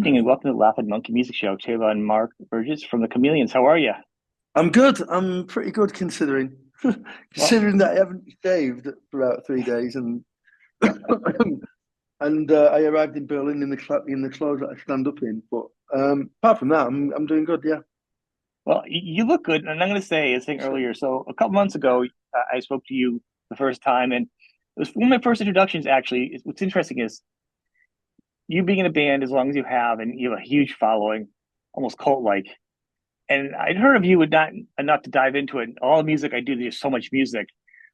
evening and welcome to the Laughing Monkey Music Show. Taylor and Mark Burgess from the Chameleons. How are you? I'm good. I'm pretty good considering Well, considering that I haven't shaved for about 3 days, and yeah. I arrived in Berlin in the clothes that I stand up in. But apart from that, I'm doing good. Yeah. Well, you look good, and I'm going to say, as I think earlier. So a couple months ago, I spoke to you the first time, and it was one of my first introductions. Actually, what's interesting is you being in a band as long as you have, and you have a huge following, almost cult-like. And I'd heard of you, but not enough to dive into it. All the music I do, there's so much music.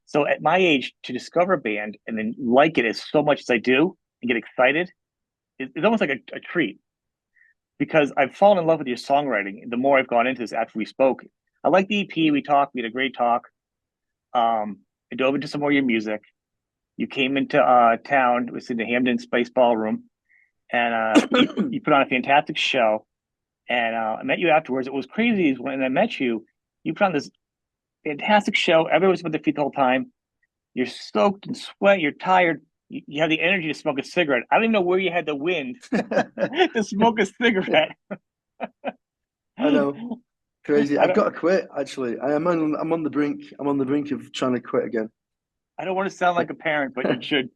So at my age, to discover a band and then like it as so much as I do and get excited, it's almost like a treat because I've fallen in love with your songwriting. The more I've gone into this after we spoke, I like the EP. We talked. We had a great talk. I dove into some more of your music. You came into town. It was in the Hamden Spice Ballroom, and you put on a fantastic show. And I met you afterwards. It was crazy is when I met you, you put on this fantastic show. Everyone was with their feet the whole time. You're soaked in sweat. You're tired. You have the energy to smoke a cigarette. I don't even know where you had the wind to smoke a cigarette. I know, crazy. I I've don't. got to quit. Actually, I'm on the brink. I'm on the brink of trying to quit again. I don't want to sound like a parent, but you should.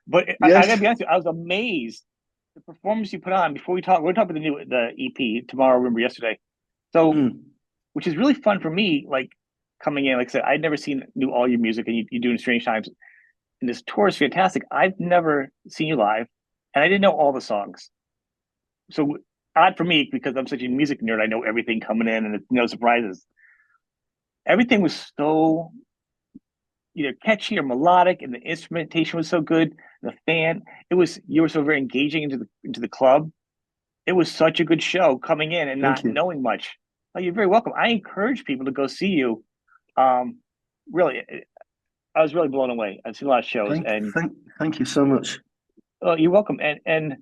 But I gotta Yes. be honest with you, I was amazed the performance you put on. Before we talk, we're talking about the EP tomorrow. Remember yesterday, so Mm, which is really fun for me. Like coming in, like I said, I'd never knew all your music, and you do in Strange Times. And this tour is fantastic. I've never seen you live, and I didn't know all the songs. So odd for me because I'm such a music nerd. I know everything coming in, and it's no surprises. Everything was so either catchy or melodic, and the instrumentation was so good. The fan, it was you were so very engaging into the club. It was such a good show coming in and thank not you. knowing much. Oh, you're very welcome. I encourage people to go see you. Um, really, I was really blown away. I've seen a lot of shows, Thank and thank thank you so much. oh, you're welcome. And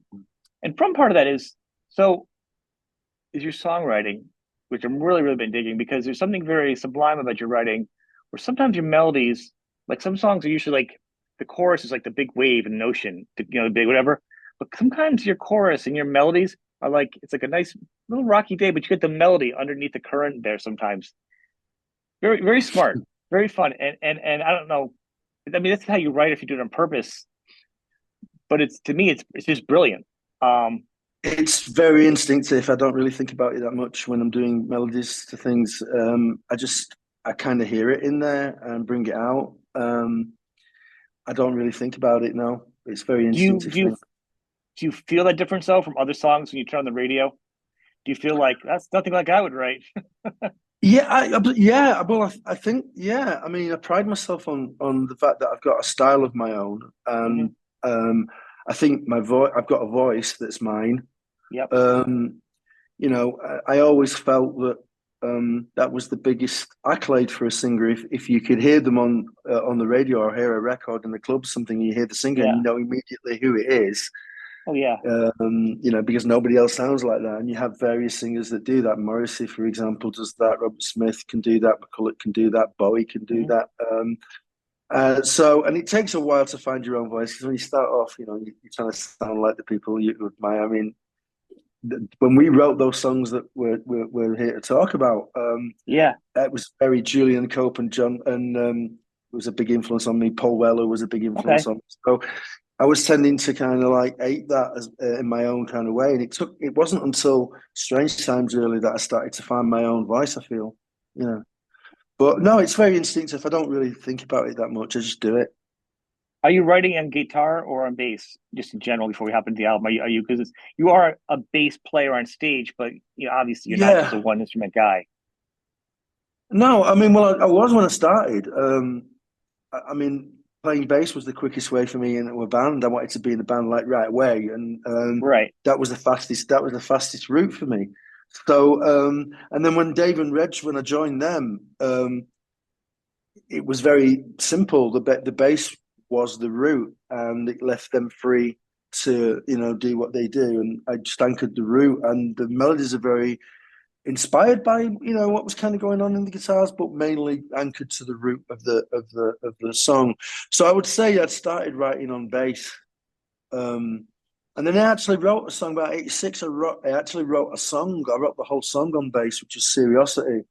from part of that is so is your songwriting, which I'm really been digging because there's something very sublime about your writing, where sometimes your melodies, like some songs are usually like the chorus is like the big wave in an ocean, the big whatever. But sometimes your chorus and your melodies are like it's like a nice little rocky day, but you get the melody underneath the current there sometimes. Very smart, very fun, and I don't know. I mean, that's how you write if you do it on purpose. But it's to me, it's just brilliant. Um, It's very instinctive. I don't really think about it that much when I'm doing melodies to things. I kind of hear it in there and bring it out. I don't really think about it now. It's a very do you instinctive do you thing. do you feel that difference though from other songs when you turn on the radio? Do you feel like that's nothing like I would write? Yeah. Well, I think, yeah. I mean, I pride myself on the fact that I've got a style of my own, Hmm. and I think my voice. I've got a voice that's mine. Yep. Um, I always felt that that was the biggest accolade for a singer. If you could hear them on the radio or hear a record in the club, something you hear the singer and Yeah. you know immediately who it is. Oh yeah. Because nobody else sounds like that. And you have various singers that do that. Morrissey, for example, does that. Robert Smith can do that. McCulloch can do that. Bowie can do Hmm. that. And it takes a while to find your own voice because when you start off, you're trying to sound like the people you admire. I mean, when we wrote those songs that we're here to talk about, Yeah. it was very Julian Cope and John, and was a big influence on me. Paul Weller was a big influence Okay. on me. So I was tending to kind of like ape that in my own kind of way, and it wasn't until Strange Times really that I started to find my own voice. I feel, you know, but no, it's very instinctive. I don't really think about it that much. I just do it. Are you writing on guitar or on bass, just in general? Before we hop into the album, are you because you are a bass player on stage, but obviously you're not just Yeah. a one instrument guy. No, I mean, well, I was when I started. I mean, playing bass was the quickest way for me into a band. I wanted to be in a band like right away, and Right. that was the fastest. That was the fastest route for me. So, and then when Dave and Reg, when I joined them, it was very simple. The bass was the route, and it left them free to do what they do. And I just anchored the route, and the melodies are very inspired by what was kind of going on in the guitars, but mainly anchored to the root of the song. So I would say I'd started writing on bass, um, And then I actually wrote a song about 86. I actually wrote a song. I wrote the whole song on bass, which is Seriosity.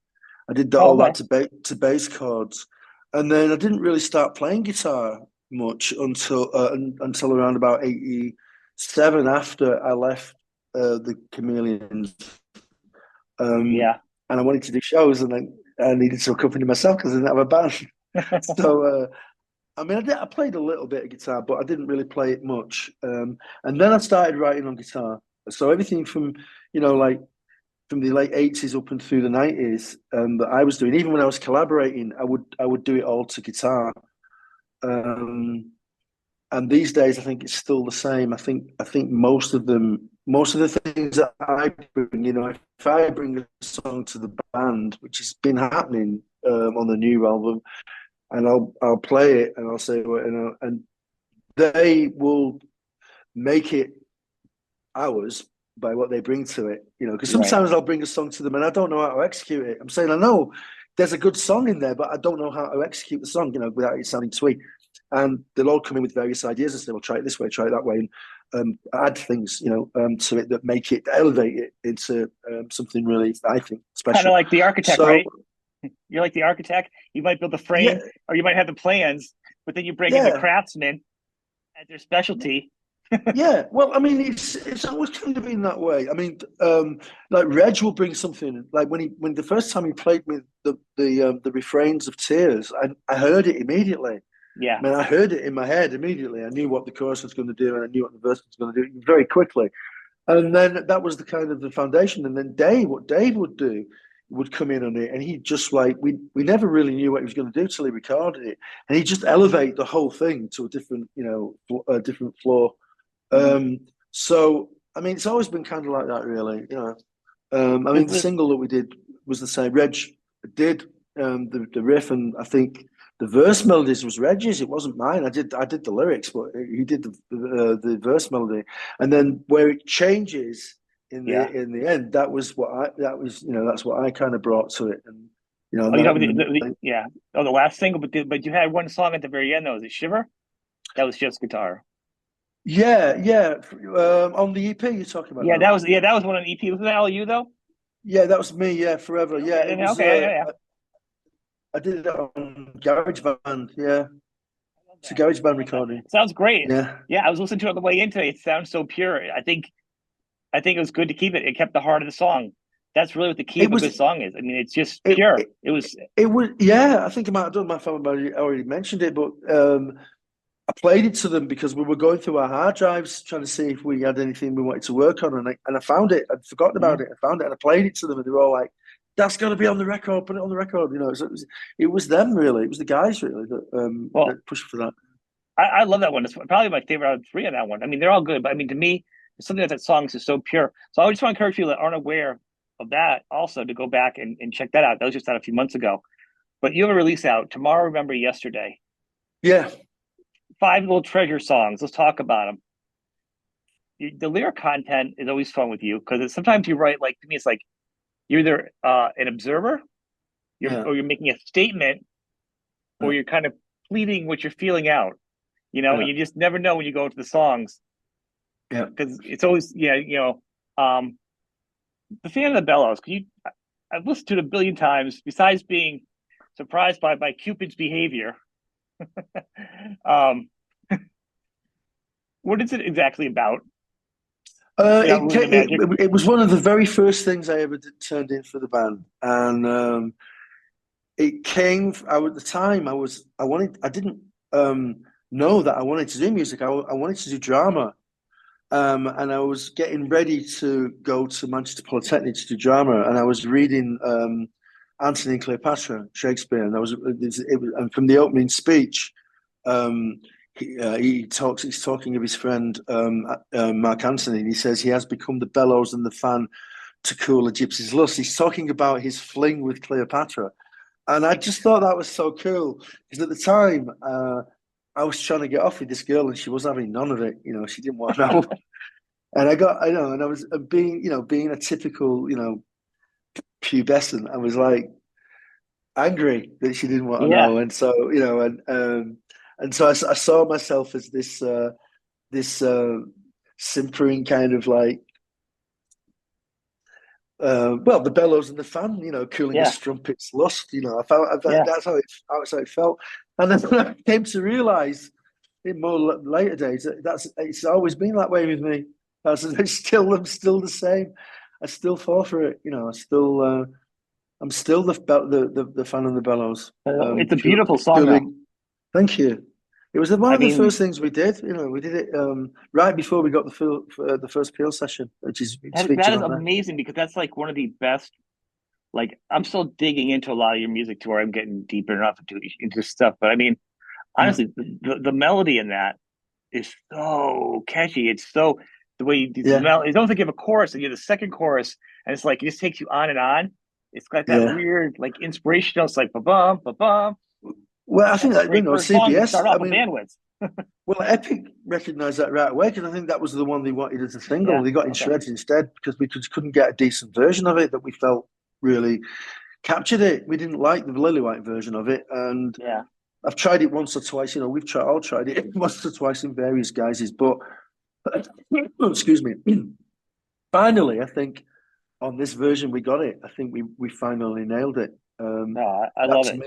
I did Oh, all that okay. to bass chords, and then I didn't really start playing guitar much until around about 87 after I left the Chameleons. Yeah. And I wanted to do shows, and I needed to accompany myself because I didn't have a band. So I mean, I played a little bit of guitar, but I didn't really play it much. And then I started writing on guitar. So everything from, like from the late 80s up and through the 90s that I was doing, even when I was collaborating, I would do it all to guitar. Um, and these days, I think it's still the same. I think most of the things that I bring, if I bring a song to the band, which has been happening on the new album, and I'll play it and I'll say, and they will make it ours by what they bring to it, because Right. sometimes I'll bring a song to them and I don't know how to execute it. I'm saying I know there's a good song in there, but I don't know how to execute the song, without it sounding sweet. And they'll all come in with various ideas and say, "Well, try it this way, try it that way," and add things, to it that make it elevate it into something really, I think, Kind of special. like the architect, So right? You're like the architect. You might build the yeah, frame, or you might have the plans, but then you bring in the yeah. craftsman at their specialty. Yeah, well, I mean, it's always kind of been that way. I mean, like Reg will bring something. Like when the first time he played me the refrains of Tears, I heard it immediately. Yeah. I mean, I heard it in my head immediately. I knew what the chorus was going to do, and I knew what the verse was going to do very quickly. And then that was the kind of the foundation. And then what Dave would do would come in on it, and he just like we never really knew what he was going to do till he recorded it, and he just elevate the whole thing to a different, a different floor. Mhm. So I mean, it's always been kind of like that, really. I mean, the single that we did was the same. Reg did the riff, and I think the verse melodies was Reg's. It wasn't mine. I did the lyrics, but he did the verse melody, and then where it changes Yeah. in the end, that's what I kind of brought to it, and Oh, you know, and yeah. Oh, the last single, but you had one song at the very end though. Is it Shiver? That was just guitar. yeah, yeah. On the EP you're talking about now. Yeah, that was one on EP. Was that all you though? Yeah, that was me. Yeah, forever. Yeah, Okay, it was. okay, yeah, yeah. I did it on GarageBand. Yeah, I love it's a that. I GarageBand love that. recording. Sounds great. Yeah, Yeah, I was listening to it on the way in today. It sounds so pure. I think it was good to keep it. It kept the heart of the song. That's really what the key it of a was. good song is. I mean, it's just It, pure. it It was it was. Yeah, I think I might have done my phone. Already mentioned it, but I played it to them because we were going through our hard drives trying to see if we had anything we wanted to work on, and I found it. I'd forgotten about mhm. it. I found it and I played it to them, and they were all like, "That's got to be on the record. Put it on the record." So it was them really. It was the guys really Well, that pushed for that. I love that one. It's probably my favorite out of three on that one. I mean, they're all good, but I mean, to me, it's something that song is just so pure. So I just want to encourage people that aren't aware of that also to go back and check that out. That was just out a few months ago. But you have a release out tomorrow. Remember yesterday. Yeah, Five little treasure songs. Let's talk about them. The lyric content is always fun with you because sometimes you write like to me, it's like you're either an observer, yeah, you're making a statement, or yeah, you're kind of pleading what you're feeling out. yeah, You just never know when you go into the songs yeah. because it's always the fan of the bellows. I've listened to it a billion times. Besides being surprised by Cupid's behavior, um, what is it exactly about? Without It, ruining the it magic. it was one of the very first things I ever turned in for the band, and it came. At the time, I didn't know that I wanted to do music. I wanted to do drama, and I was getting ready to go to Manchester Polytechnic to do drama, and I was reading Antony and Cleopatra, Shakespeare, and and from the opening speech. Um, he's talking of his friend Mark Antony, and he says he has become the bellows and the fan to cool a gypsy's lust. He's talking about his fling with Cleopatra, and I just thought that was so cool because at the time I was trying to get off with this girl, and she was having none of it. She didn't want to know, and and I was being a typical pubescent. I was like angry that she didn't want to Yeah, know, and so and so I saw myself as this simpering kind of like, well, the bellows and the fan, cooling a Yeah, strumpet's lust. I felt yeah. that's how it felt. And then when I came to realize in more later days that it's always been that way with me. I'm still the same. I still fall for it. I'm still the fan of the bellows. It's a beautiful song, though. Purely, thank you. It was one I of the mean, first things we did. We did it right before we got the first Peel session, which is it's that featured is on there. amazing because that's like one of the best. Like, I'm still digging into a lot of your music to where I'm getting deeper enough into stuff. But I mean, Mm. honestly, the melody in that is so catchy. It's so the way you do the Yeah, melody. It's almost like you have a chorus and you have the second chorus, and it's like it just takes you on and on. It's got that yeah. weird, like inspirational. It's like ba bum ba bum. Well, I That's think a that great first song to CBS. start I off a mean, band with. well, Epic recognised that right away because I think that was the one they wanted as a single. Yeah. They got in Okay. shreds instead because we just couldn't get a decent version of it that we felt really captured it. We didn't like the Lily White version of it, and Yeah. I've tried it once or twice. All tried it once or twice in various guises, but excuse me. Finally, I think on this version we got it. I think we finally nailed it. No, I That love to it. me,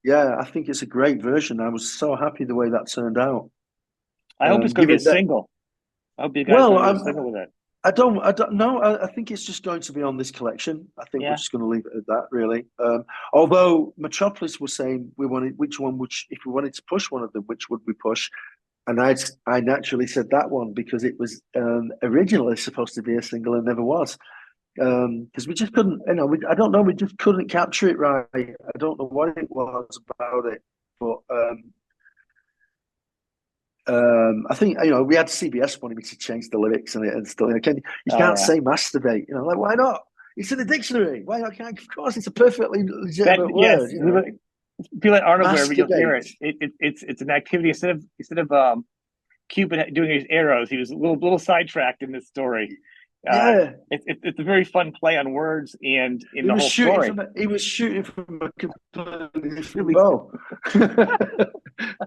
yeah, I think it's a great version. I was so happy the way that turned out. I hope it's going to be a Given that, single. I hope you guys well, going to do a single with it. I don't know. I think it's just going to be on this collection. I think we're Yeah. just going to leave it at that, really. Although Metropolis was saying we wanted which one, which if we wanted to push one of them, which would we push? And I naturally said that one because it was originally supposed to be a single and never was. Because we just couldn't, I don't know, we just couldn't capture it right. I don't know what it was about it, but I think we had CBS wanting me to change the lyrics and stuff. You Oh can't yeah. say masturbate, like why not? It's in the dictionary. Why not? Of course, it's a perfectly That legitimate yes. word. People that aren't aware, but you'll hear Masturbate. it. It's an activity instead of Cupid doing his arrows. He was a little sidetracked in this story. Uh, Yeah, it's a very fun play on words and in he the was whole shooting story. from a completely different Really, bow.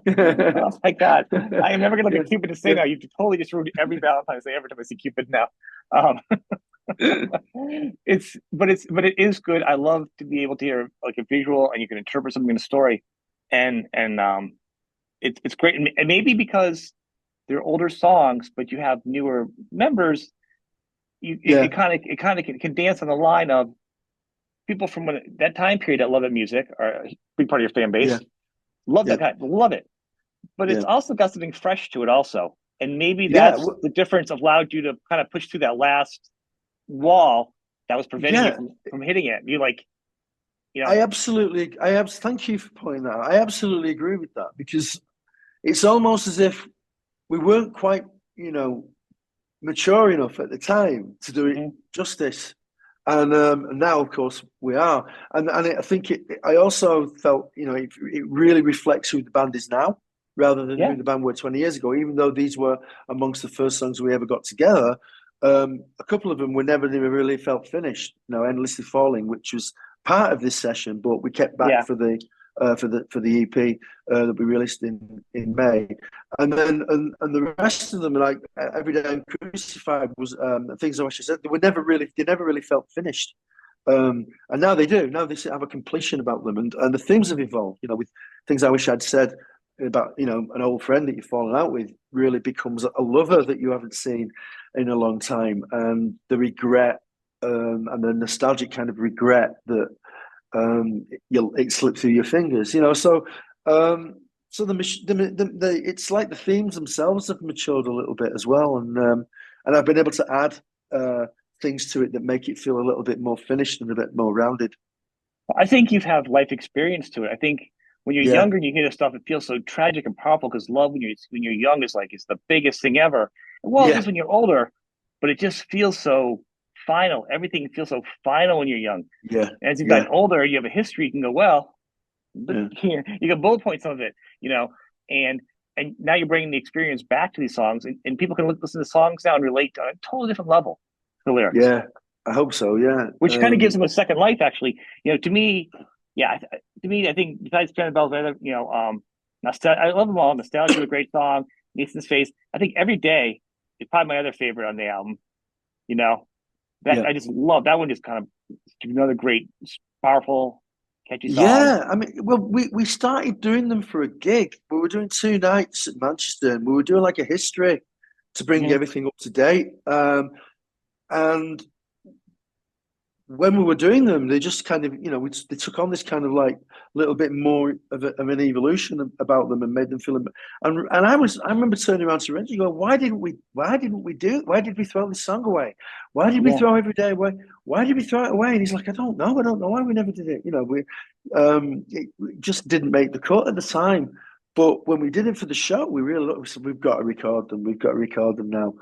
oh my god, I am never gonna look Yeah, at Cupid to say yeah. now. You've totally just ruined every Valentine's Day every time I see Cupid now. Um, but it is good. I love to be able to hear like a visual and you can interpret something in a story, and it's great. And maybe because they're older songs, but you have newer members, Yeah, it kind of can dance on the line of people from that time period that love that music are a big part of your fan yeah, base. Love yeah, that kind, love it. But it's yeah, also got something fresh to it, also. And maybe yeah, that's the difference allowed you to kind of push through that last wall that was preventing you yeah. from hitting it. You like, you know, Thank you for pointing that out. I absolutely agree with that because it's almost as if we weren't quite, mature enough at the time to do it mhm, justice. And now, of course, we are. I think I also felt, it really reflects who the band is now rather than yeah, who the band were 20 years ago. Even though these were amongst the first songs we ever got together, a couple of them were never really felt finished. Endlessly Falling, which was part of this session, but we kept back yeah. for the EP that we released in May, and then and the rest of them, like Every Day I'm Crucified, was things I wish I said. They never really felt finished. And now they do. Now they have a completion about them, and the themes have evolved. With Things I Wish I'd Said about an old friend that you've fallen out with really becomes a lover that you haven't seen in a long time, and the regret and the nostalgic kind of regret that it slipped through your fingers. So it's like the themes themselves have matured a little bit as well, and I've been able to add things to it that make it feel a little bit more finished and a bit more rounded. I think you have life experience to it. I think when you're Yeah, younger and you hear this stuff, it feels so tragic and powerful because love when you're young is like it's the biggest thing ever. Well, it yeah, is when you're older, but it just feels so final. Everything feels so final when you're young. yeah, As you've yeah, gotten older, you have a history. You can go, well, look yeah, here, you can bullet point some of it, and now you're bringing the experience back to these songs, and people can listen to songs now and relate on a totally different level to the lyrics, yeah. I hope so. Yeah, which kind of gives them a second life, actually. To me, yeah, to me, I think besides Piano Bells, I love them all. Nostalgia is a great song. Nathan's Face. I think Every Day is probably my other favorite on the album. You know, that Yeah. I just love that one. Just kind of another great, powerful, catchy song. Yeah, I mean, well, we started doing them for a gig. We were doing 2 nights at Manchester, and we were doing like a history to bring Mhm. everything up to date. And when we were doing them, they just kind of, they took on this kind of like little bit more of an evolution about them and made them feel. And I remember turning around to Reggie, going, why didn't we throw this song away? Why did we Yeah, throw every day away? Why did we throw it away? And he's like, I don't know why we never did it. It just didn't make the cut at the time. But when we did it for the show, we really we said, we've got to record them. We've got to record them now.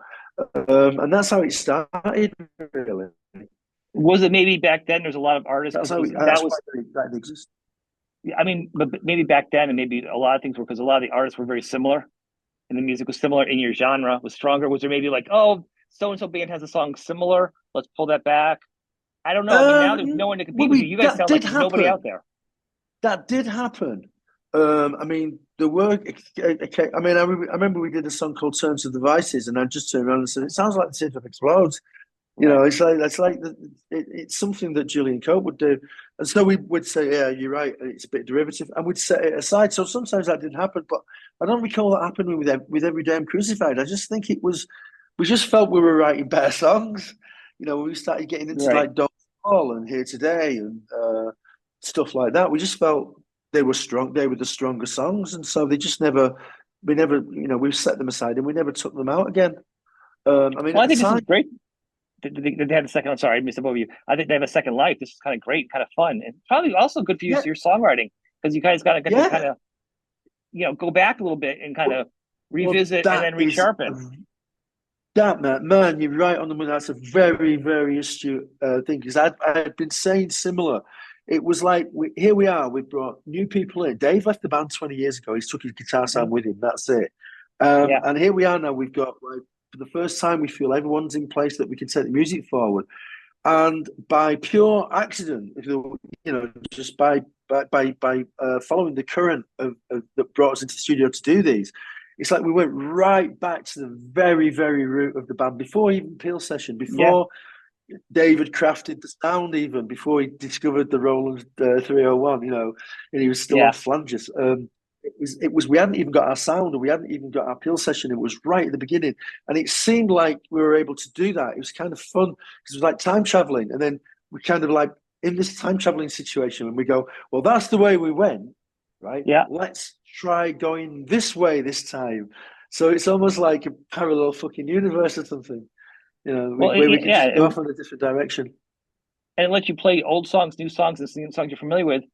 And that's how it started, really. was it maybe back then? There's a lot of artists That's because how that that's why was. that exists. I mean, but maybe back then, and maybe a lot of things were because a lot of the artists were very similar, and the music was similar, and your genre was stronger. Was there maybe like, oh, so and so band has a song similar, let's pull that back? I don't know. I mean, now there's no one to Well, compete with you. You guys that sound like did there's nobody out happen. there. That did happen. I mean, there were. I mean, I remember we did a song called "Turn to the Devices," and I just turned around and said, "It sounds like the Theatre Explodes." Right. It's something that Julian Cope would do, and so we would say, "Yeah, you're right. It's a bit derivative," and we'd set it aside. So sometimes that didn't happen, but I don't recall that happening with Every Day I'm Crucified. I just think it was we just felt we were writing better songs. We started getting into Right. like Don't Fall and Here Today and stuff like that. We just felt they were strong. They were the stronger songs, and so they just never. We never, we set them aside and we never took them out again. I mean, Well, at I the think this is time, great. They have a second. I'm sorry, I missed above you. I think they have a second life. This is kind of great, kind of fun, and probably also good for you, yeah, your songwriting, because you guys got to get to kind yeah. of go back a little bit and kind Well, of well, revisit and that then is resharpen. that man. You're right on the money. That's a very, very astute thing because I'd been saying similar. It was like here we are. We brought new people in. Dave left the band 20 years ago. He's took his guitar sound Mhm. with him. That's it. Yeah, And here we are now. We've got like for the first time we feel everyone's in place that we can take the music forward. And by pure accident, if just by following the current that brought us into the studio to do these, it's like we went right back to the very, very root of the band before even Peel Session, yeah, before David crafted the sound, even before he discovered the Roland 301, and he was still on yeah. flanges. It was we hadn't even got our sound and we hadn't even got our Peel Session. It was right at the beginning, and it seemed like we were able to do that. It was kind of fun because it was like time traveling, and then we kind of like in this time traveling situation, and we go, well, that's the way we went, right? Yeah. Let's try going this way this time. So it's almost like a parallel fucking universe or something, Well, where we can yeah, just go off in a different direction. and it lets you play old songs, new songs, and songs you're familiar with.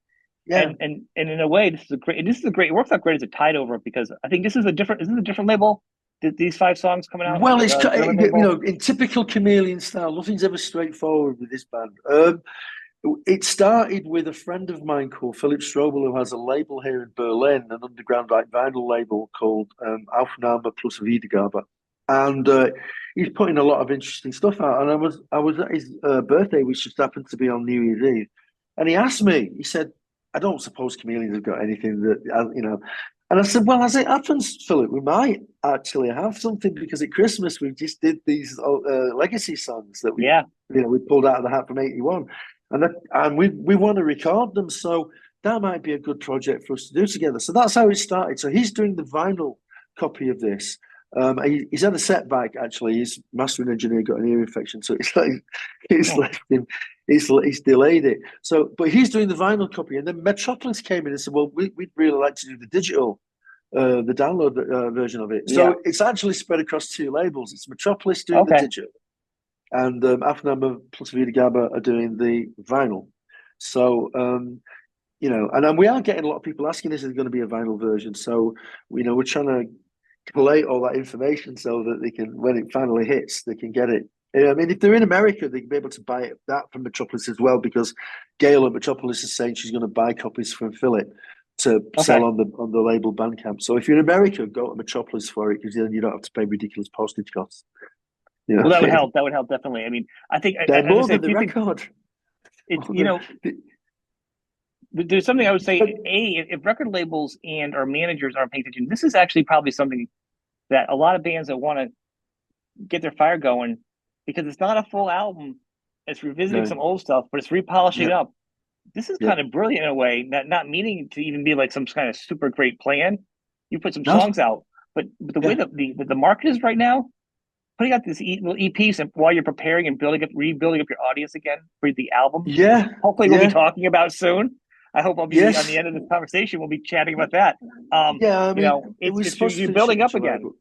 Yeah. And in a way, this is a great. It works out great as a tide over because I think this is a different. Is this a different label? These 5 songs coming out, Well, German label. in typical Chameleon style, nothing's ever straightforward with this band. It started with a friend of mine called Philip Strobel, who has a label here in Berlin, an underground like vinyl label called Aufnahme plus Wiedergabe, and he's putting a lot of interesting stuff out. And I was at his birthday, which just happened to be on New Year's Eve, and he asked me. He said, "I don't suppose Chameleons have got anything that And I said, well, as it happens, Philip, we might actually have something because at Christmas we just did these legacy songs that Yeah. we pulled out of the hat from '81, and we want to record them. So that might be a good project for us to do together. So that's how it started. So he's doing the vinyl copy of this. He's had a setback actually. His mastering engineer got an ear infection, so it's Oh, left him. He's delayed it. So, but he's doing the vinyl copy, and then Metropolis came in and said, "Well, we'd really like to do the digital, the download version of it." yeah. So it's actually spread across 2 labels. It's Metropolis doing the Okay. digital, and Afnama plus Vida Gaba are doing the vinyl. So, and then we are getting a lot of people asking us, is there going to be a vinyl version? So, we're trying to collate all that information so that they can, when it finally hits, they can get it. I mean, if they're in America, they can be able to buy that from Metropolis as well, because Gail at Metropolis is saying she's going to buy copies from Philip to sell Okay. on the label Bandcamp. So if you're in America, go to Metropolis for it because then you don't have to pay ridiculous postage costs. Well, that would help. That would help definitely. I mean, I think, They're as I more said, than if the you think record. it's, More than, there's something I would say. If record labels and our managers aren't paying attention, this is actually probably something that a lot of bands that want to get their fire going, because it's not a full album. It's revisiting No. some old stuff, but it's repolishing Yeah. up. This is Yeah. kind of brilliant in a way, not meaning to even be like some kind of super great plan. You put some No. songs out, but the way Yeah. that the market is right now, putting out this little EPs and while you're preparing and rebuilding up your audience again for the album. Yeah. Hopefully, we'll be Yeah. talking about soon. I hope I'll be on the Yes. end of this conversation. We'll be chatting about that. Yeah. I You mean, know, it was it's supposed to you're finish it building in up July, again. but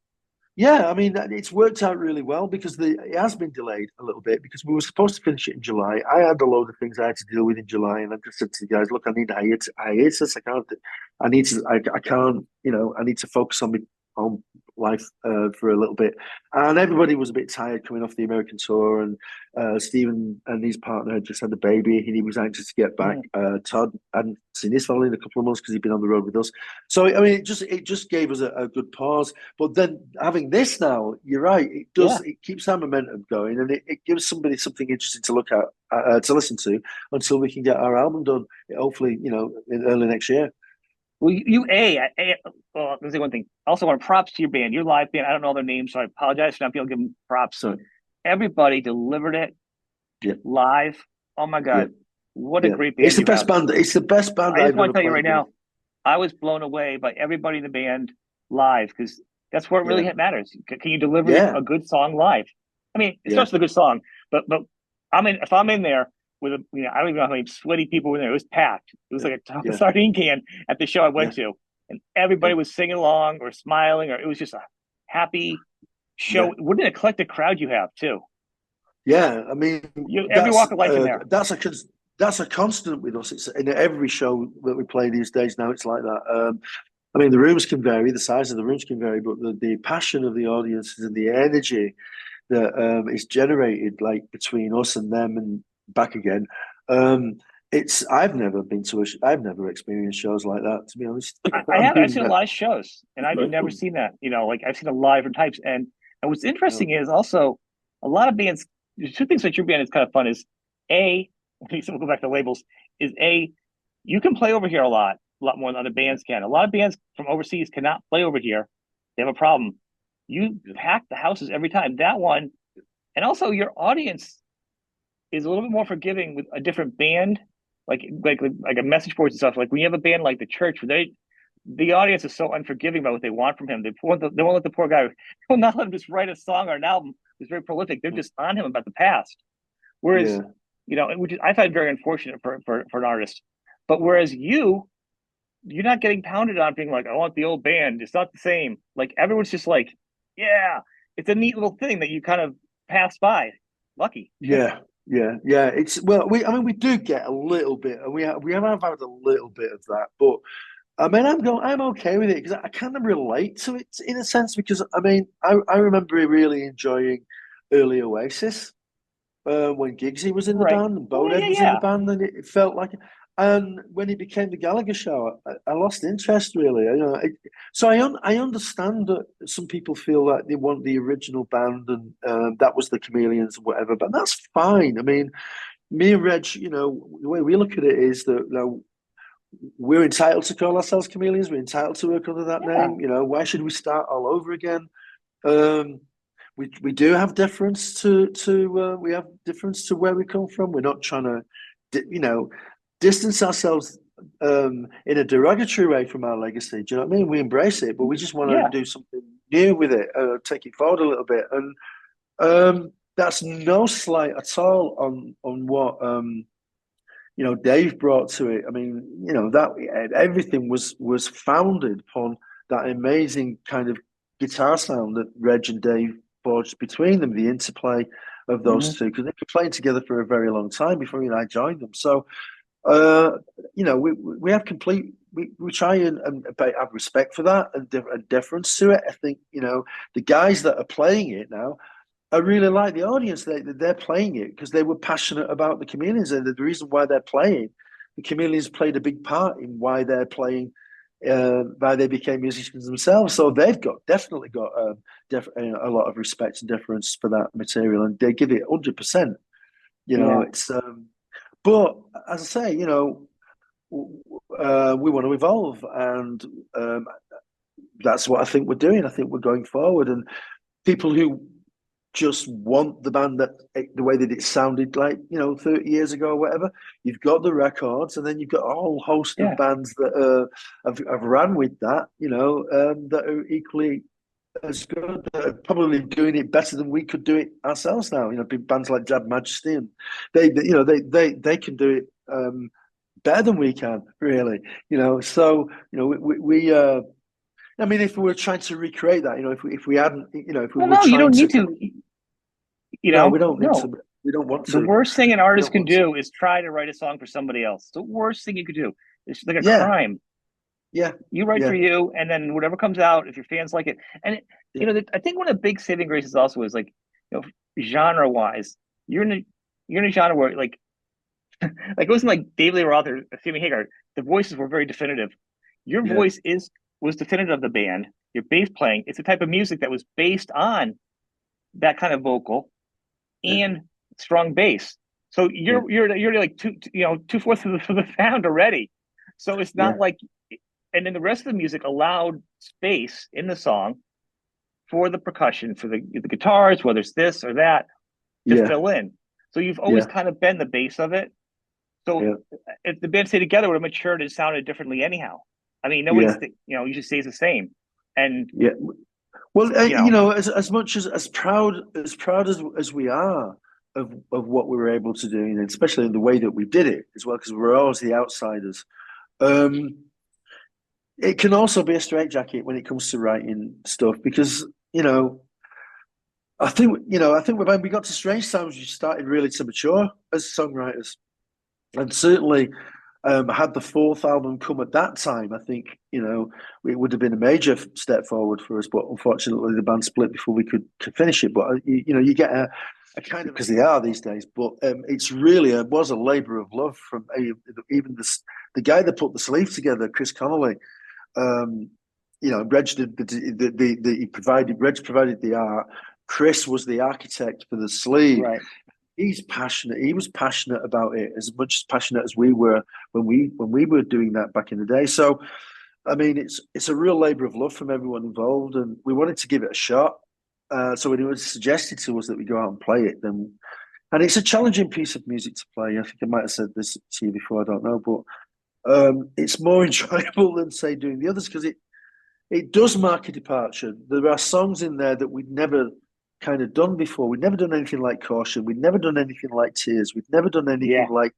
yeah, I mean, it's worked out really well because it has been delayed a little bit because we were supposed to finish it in July. I had a load of things I had to deal with in July, and I just said to the guys, "Look, I need hiatus. I can't. I need to. I can't. You know, I need to focus on my home life for a little bit." And everybody was a bit tired coming off the American tour, and Stephen and his partner had just had a baby, and he was anxious to get back. Todd hadn't seen his family in a couple of months because he'd been on the road with us. So I mean, it just gave us a good pause. But then having this now, you're right. It does. Yeah. It keeps our momentum going, and it gives somebody something interesting to look at, to listen to, until we can get our album done. Hopefully, you know, in early next year. Well, well, let's say one thing. I also want props to your band, your live band. I don't know their names, so I apologize for not being able to give them props. So Everybody delivered it yeah, live. Oh my yeah, God, what a yeah. great band It's the you best have! band. It's the best band I just I've want ever to tell you played right with. now, I was blown away by everybody in the band live, because that's what really Yeah, matters. Can you deliver yeah, a good song live? I mean, it yeah, starts with a good song, but if I'm in there with I don't even know how many sweaty people were in there. It was packed. It was like a yeah, sardine can at the show I yeah, went to, and everybody yeah, was singing along or smiling, or it was just a happy yeah. show. What an eclectic crowd you have too. Yeah, I mean Every walk of life in there. that's a constant with us. It's in every show that we play these days. Now it's like that. I mean, the rooms can vary, the size of the rooms can vary, but the passion of the audiences and the energy that is generated, like between us and them and back again. It's I've never experienced shows like that, to be honest. I I have. I've mean, seen a lot of shows, and I've never seen that. Like I've seen a lot of different types. And what's interesting is also a lot of bands. There's two things that your band is kind of fun. Is a, we'll go back to labels. Is a, you can play over here a lot more than other bands can. A lot of bands from overseas cannot play over here. They have a problem. You pack the houses every time. That one, and also your audience is a little bit more forgiving with a different band, like a message boards and stuff. Like when you have a band like the Church, where the audience is so unforgiving about what they want from him. They won't let the poor guy. They will not let him just write a song or an album. It's very prolific. They're just on him about the past. Whereas, yeah, which I find very unfortunate for an artist. But whereas you're not getting pounded on being like, I want the old band. It's not the same. Like everyone's just like, yeah, it's a neat little thing that you kind of pass by. Lucky. yeah, yeah. It's well, I mean, we do get a little bit, and we have had a little bit of that, but I mean, I'm okay with it because I kind of relate to it in a sense because I mean, I remember really enjoying early Oasis when Giggsy was in the Right. band and Oh yeah, Bonehead was in the yeah. band, and it felt like. And when it became the Gallagher show, I lost interest really. So I understand that some people feel like they want the original band and that was the Chameleons and whatever, but that's fine. I mean, me and Reg, the way we look at it is that we're entitled to call ourselves Chameleons. We're entitled to work under that Yeah. name. Why should we start all over again? Um, we do have difference to we have difference to where we come from. We're not trying to, distance ourselves in a derogatory way from our legacy. Do you know what I mean? We embrace it, but we just want to Yeah. do something new with it, take it forward a little bit, and that's no slight at all on what Dave brought to it. I mean, that everything was founded upon that amazing kind of guitar sound that Reg and Dave forged between them, the interplay of those Mm-hmm. two, because they've been playing together for a very long time before I joined them. So, we have complete. We try and have respect for that and deference to it. I think the guys that are playing it now, I really like the audience. They're playing it because they were passionate about the Chameleons, and the reason why they're playing, the Chameleons played a big part in why they're playing, why they became musicians themselves. So they've definitely got a lot of respect and deference for that material, and they give it 100%. Yeah. It's but as I say, we want to evolve, and that's what I think we're doing. I think we're going forward, and people who just want the band that the way that it sounded like 30 years ago or whatever. You've got the records, and then you've got a whole host of bands that have ran with that, that are equally as good, that are probably doing it better than we could do it ourselves now. Big bands like Jab Majesty, and they can do it better than we can, really. So we I mean, if we were trying to recreate that, if we hadn't, if we were no, you trying don't need to, to. no, we don't need no. to. We don't want to. The worst thing an artist can do is try to write a song for somebody else. The worst thing you could do. It's like a crime. Yeah. You write for you, and then whatever comes out, if your fans like it. And, I think one of the big saving graces also is like, genre wise, you're in a genre where like it wasn't like David Lee Roth or Sammy Hagar. The voices were very definitive. Your voice was definitive of the band. Your bass playing, it's a type of music that was based on that kind of vocal and strong bass. So you're like 2/4 of the sound already. So it's not like, and then the rest of the music allowed space in the song for the percussion, for the guitars, whether it's this or that, to fill in. So you've always kind of been the base of it. So if the band stayed together, would have matured and sounded differently anyhow. I mean, nobody's, usually stays the same. And well, as much as proud as we are of what we were able to do, and especially in the way that we did it as well, because we're always the outsiders. It can also be a straitjacket when it comes to writing stuff, because I think when we got to Strange Times, we started really to mature as songwriters, and certainly had the fourth album come at that time, I think it would have been a major step forward for us. But unfortunately, the band split before we could finish it. But you get a kind of, because they are these days. But it's really was a labor of love from even the guy that put the sleeve together, Chris Connolly. Reg provided the art. Chris was the architect for the sleeve. Right. He's passionate. He was passionate about it, as much as passionate as we were when we were doing that back in the day. So, I mean, it's a real labor of love from everyone involved, and we wanted to give it a shot. So when it was suggested to us that we go out and play it, and it's a challenging piece of music to play. I think I might have said this to you before. I don't know, but it's more enjoyable than, say, doing the others, because it does mark a departure. There are songs in there that we'd never kind of done before. We'd never done anything like Caution. We'd never done anything like Tears. We'd never done anything like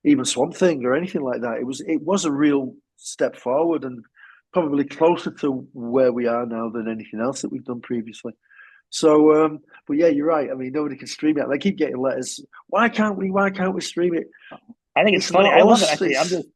even Swamp Thing or anything like that. It was a real step forward, and probably closer to where we are now than anything else that we've done previously. So, but yeah, you're right. I mean, nobody can stream it. I keep getting letters. Why can't we stream it? I think it's funny. I love it. Actually, I think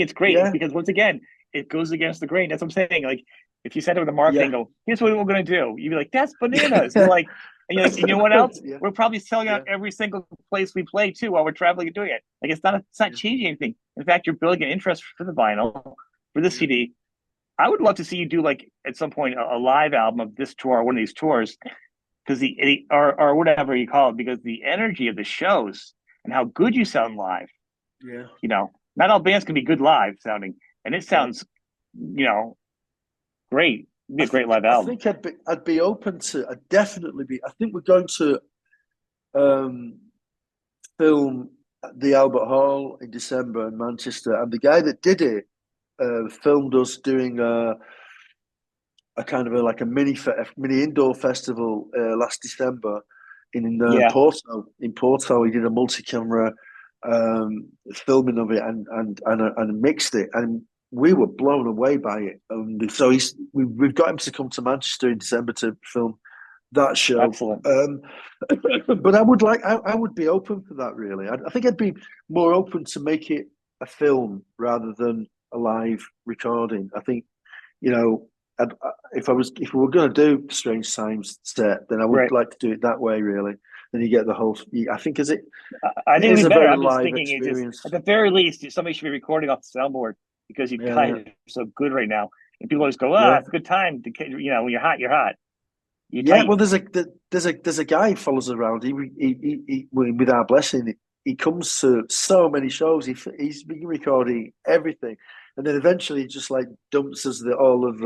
it's great because, once again, it goes against the grain. That's what I'm saying. Like, if you send it with a marketing, go, here's what we're going to do. You'd be like, that's bananas. You're like, and you're like, you know what else? We're probably selling out every single place we play too while we're traveling and doing it. Like, it's not changing anything. In fact, you're building an interest for the vinyl, for the CD. I would love to see you do, like, at some point a live album of this tour, one of these tours, because or whatever you call it, because the energy of the shows and how good you sound live. Yeah. Not all bands can be good live sounding, and it sounds, great. It'd be a great live album. I think I'd be open to. I'd definitely be. I think we're going to film the Albert Hall in December in Manchester, and the guy that did it filmed us doing a kind of a mini indoor festival last December in Porto. In Porto, he did a multi-camera filming of it and mixed it, and we were blown away by it. So we've got him to come to Manchester in December to film that show. Excellent. But I would be open for that, really. I think I'd be more open to make it a film rather than a live recording. I think, if we were going to do Strange Times set, then I would like to do it that way, really. Then you get the whole. I think I think it's better. I'm just thinking experience. At the very least, somebody should be recording off the soundboard, because you guys are so good right now, and people always go, it's a good time to, when you're hot, you're hot. Well, there's a guy who follows us around. He with our blessing, he comes to so many shows. He's been recording everything, and then eventually he just like dumps us all of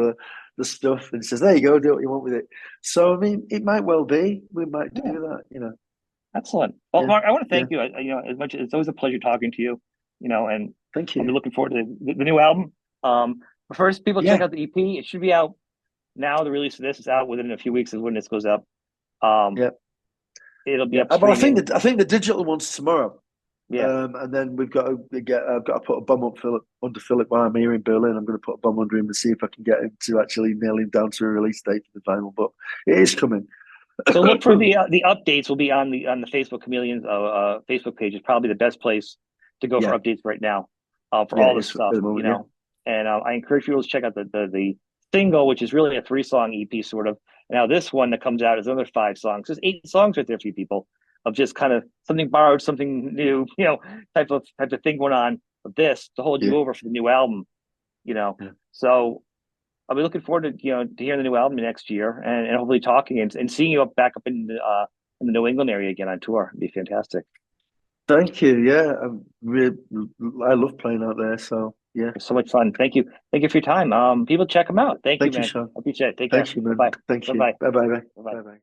the stuff and says, "There you go, do what you want with it." So I mean, it might well be we might do Yeah, that, you know. excellent. Well, Yeah, Mark, I want to yeah. thank you. You know, as much it's always a pleasure talking to you. You know, and Thank I'll be you. looking forward to the new album. But first, people check Yeah, out the EP. It should be out now. The release of this is out within a few weeks of when this goes up. Um, yeah, it'll be yeah. up But streaming. I think the digital one's tomorrow. Yeah. And then we've got to get. I've got to put a bum up Philip under Philip while I'm here in Berlin. I'm going to put a bum under him and see if I can get him to actually nail him down to a release date for the final. But it is coming. So look for the updates will be on the Facebook Chameleons Facebook page. Is probably the best place to go Yeah, for updates right now, for yeah, all it this is at stuff. the You moment. Yeah, know, and I encourage people to check out the single, which is really a 3-song EP sort of. And now this one that comes out is another 5 songs. There's 8 songs right there for you people of just kind of something borrowed, something new, you know, type of thing going on. Of this to hold yeah, you over for the new album, you know. yeah. So I'll be looking forward to to hearing the new album next year and hopefully talking and seeing you back up in the New England area again on tour. It'd be fantastic. Thank you. Yeah, I love playing out there. So yeah, It's so much fun. Thank you. Thank you for your time. People check them out. Thank you, thank you, man. Sean. I appreciate it. Take care. Thank you, Bye man. bye. Thank Bye you. bye. Bye bye. Bye bye. Bye bye.